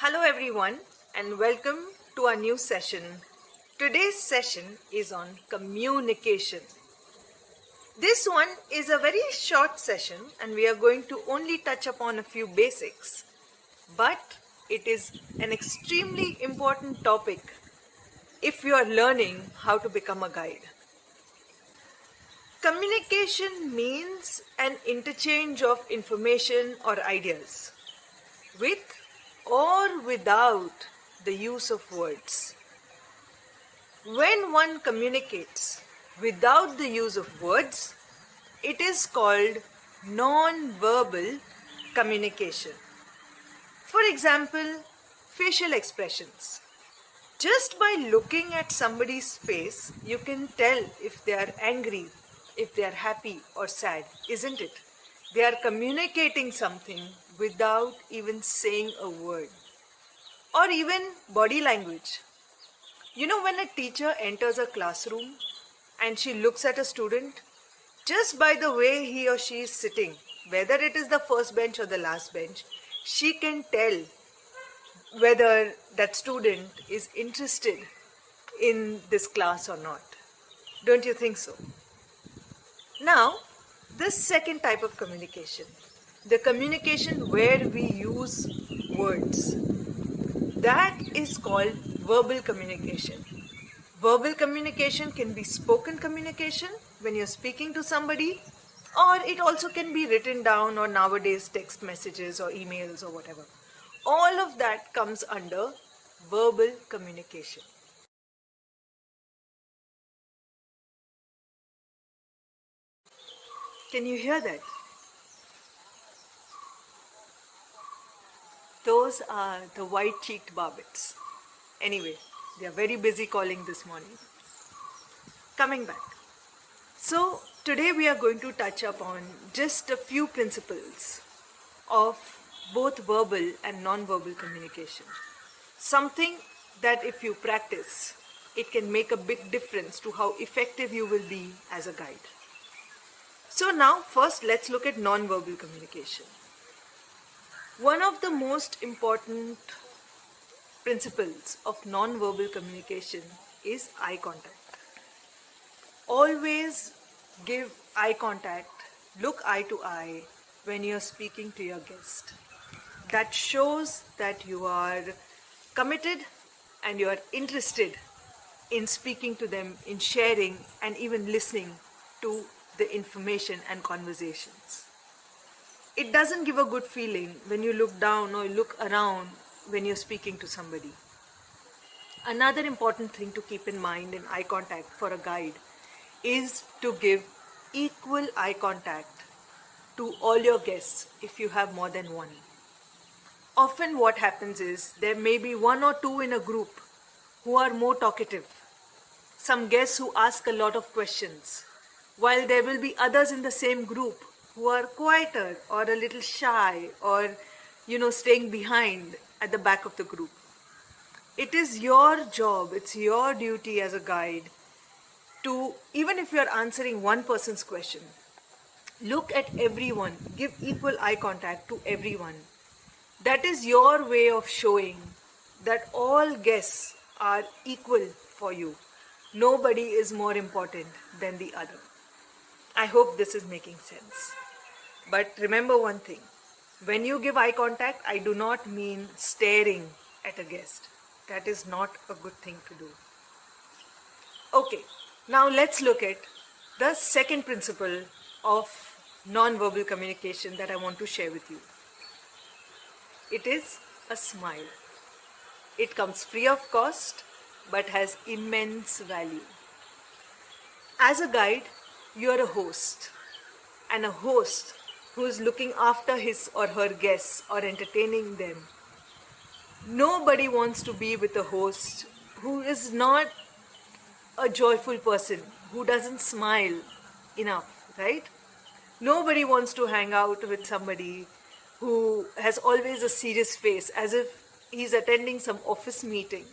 Hello everyone and welcome to our new session. Today's session is on communication. This one is a very short session and we are going to only touch upon a few basics. But it is an extremely important topic if you are learning how to become a guide. Communication means an interchange of information or ideas with or without the use of words. When one communicates without the use of words, it is called non-verbal communication. For example, facial expressions. Just by looking at somebody's face, you can tell if they are angry, if they are happy or sad, isn't it? They are communicating something without even saying a word. Or even body language. You know, when a teacher enters a classroom and she looks at a student, just by the way he or she is sitting, whether it is the first bench or the last bench, she can tell whether that student is interested in this class or not. Don't you think so? Now, the second type of communication, the communication where we use words, that is called verbal communication. Verbal communication can be spoken communication when you're speaking to somebody, or it also can be written down or nowadays text messages or emails or whatever. All of that comes under verbal communication. Can you hear that? Those are the white-cheeked barbets. Anyway, they are very busy calling this morning. Coming back. So today we are going to touch upon just a few principles of both verbal and non-verbal communication. Something that if you practice, it can make a big difference to how effective you will be as a guide. So now first let's look at non-verbal communication. One of the most important principles of non-verbal communication is eye contact. Always give eye contact, look eye to eye when you're speaking to your guest. That shows that you are committed and you are interested in speaking to them, in sharing and even listening to the information and conversations. It doesn't give a good feeling when you look down or look around when you're speaking to somebody. Another important thing to keep in mind in eye contact for a guide is to give equal eye contact to all your guests if you have more than one. Often what happens is there may be one or two in a group who are more talkative. Some guests who ask a lot of questions, while there will be others in the same group who are quieter or a little shy or, staying behind at the back of the group. It is your job, it's your duty as a guide to, even if you are answering one person's question, look at everyone, give equal eye contact to everyone. That is your way of showing that all guests are equal for you. Nobody is more important than the other. I hope this is making sense. But remember one thing, when you give eye contact, I do not mean staring at a guest. That is not a good thing to do. Okay, now let's look at the second principle of non-verbal communication that I want to share with you. It is a smile. It comes free of cost but has immense value. As a guide, you are a host, and a host who is looking after his or her guests or entertaining them. Nobody wants to be with a host who is not a joyful person, who doesn't smile enough, right? Nobody wants to hang out with somebody who has always a serious face, as if he's attending some office meeting.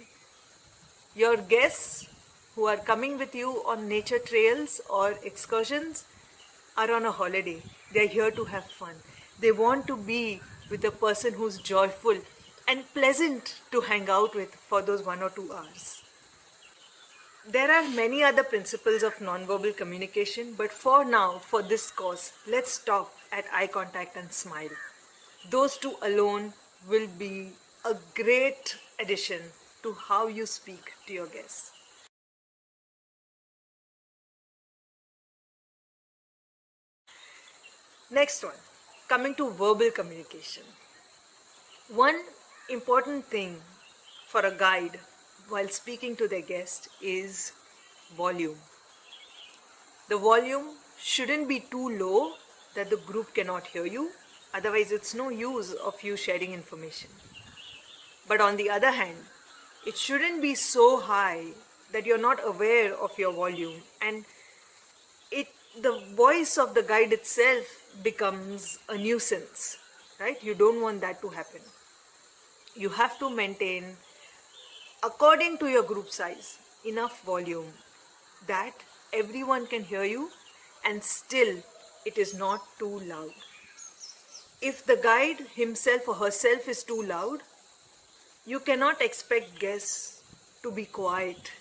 Your guests who are coming with you on nature trails or excursions are on a holiday. They're here to have fun. They want to be with a person who's joyful and pleasant to hang out with for those 1 or 2 hours. There are many other principles of nonverbal communication, but for now, for this course, let's stop at eye contact and smile. Those two alone will be a great addition to how you speak to your guests. Next one, coming to verbal communication. One important thing for a guide while speaking to their guest is volume. The volume shouldn't be too low that the group cannot hear you, otherwise it's no use of you sharing information. But on the other hand, it shouldn't be so high that you're not aware of your volume and the voice of the guide itself becomes a nuisance, right? You don't want that to happen. You have to maintain, according to your group size, enough volume that everyone can hear you and still it is not too loud. If the guide himself or herself is too loud, you cannot expect guests to be quiet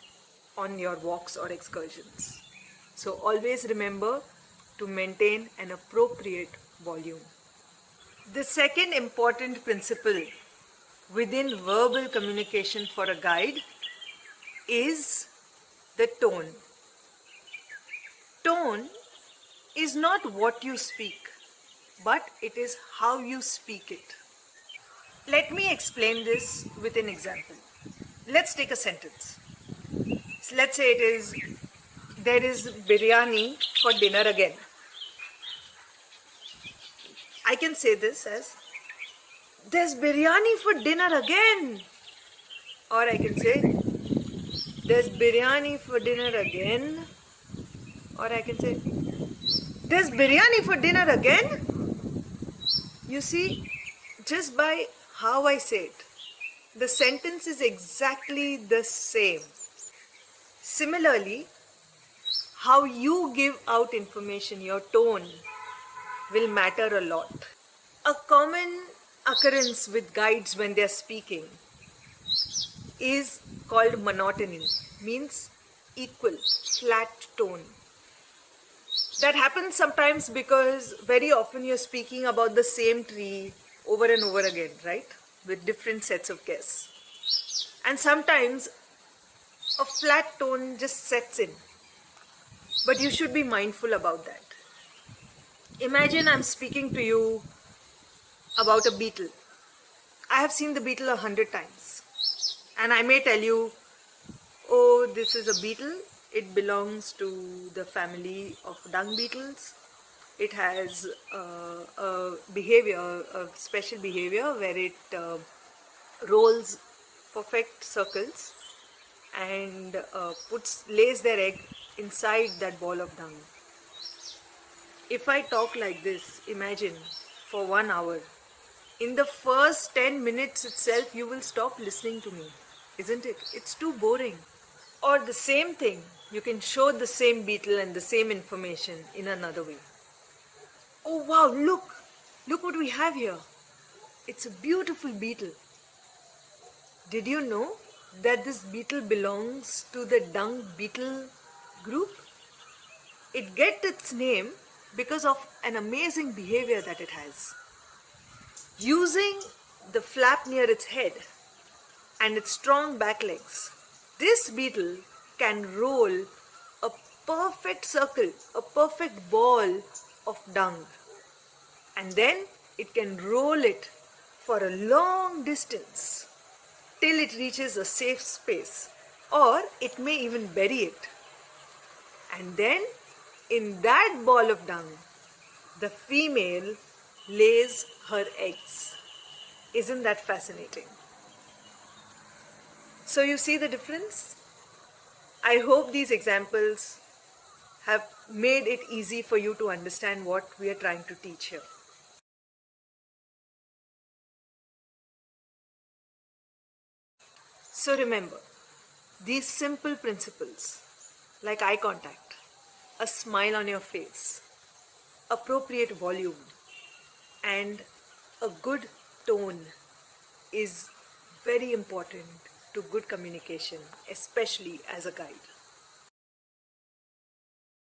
on your walks or excursions. So always remember to maintain an appropriate volume. The second important principle within verbal communication for a guide is the tone. Tone is not what you speak, but it is how you speak it. Let me explain this with an example. Let's take a sentence. So let's say it is, there is biryani for dinner again. I can say this as, there's biryani for dinner again. Or I can say, there's biryani for dinner again. Or I can say, there's biryani for dinner again. You see, just by how I say it, the sentence is exactly the same. Similarly, how you give out information, your tone, will matter a lot. A common occurrence with guides when they are speaking is called monotony, means equal, flat tone. That happens sometimes because very often you're speaking about the same tree over and over again, right? With different sets of guests. And sometimes a flat tone just sets in. But you should be mindful about that. Imagine I'm speaking to you about a beetle. I have seen the beetle 100 times. And I may tell you, oh, this is a beetle. It belongs to the family of dung beetles. It has a behavior, a special behavior where it rolls perfect circles and lays their egg inside that ball of dung. If I talk like this, imagine, for 1 hour, in the first 10 minutes itself, you will stop listening to me, isn't it? It's too boring. Or the same thing, you can show the same beetle and the same information in another way. Oh wow, look what we have here. It's a beautiful beetle. Did you know that this beetle belongs to the dung beetle group? It gets its name because of an amazing behavior that it has. Using the flap near its head and its strong back legs, this beetle can roll a perfect circle, a perfect ball of dung. And then it can roll it for a long distance till it reaches a safe space, or it may even bury it. And then in that ball of dung, the female lays her eggs. Isn't that fascinating? So you see the difference? I hope these examples have made it easy for you to understand what we are trying to teach here. So remember, these simple principles like eye contact, a smile on your face, appropriate volume, and a good tone is very important to good communication, especially as a guide.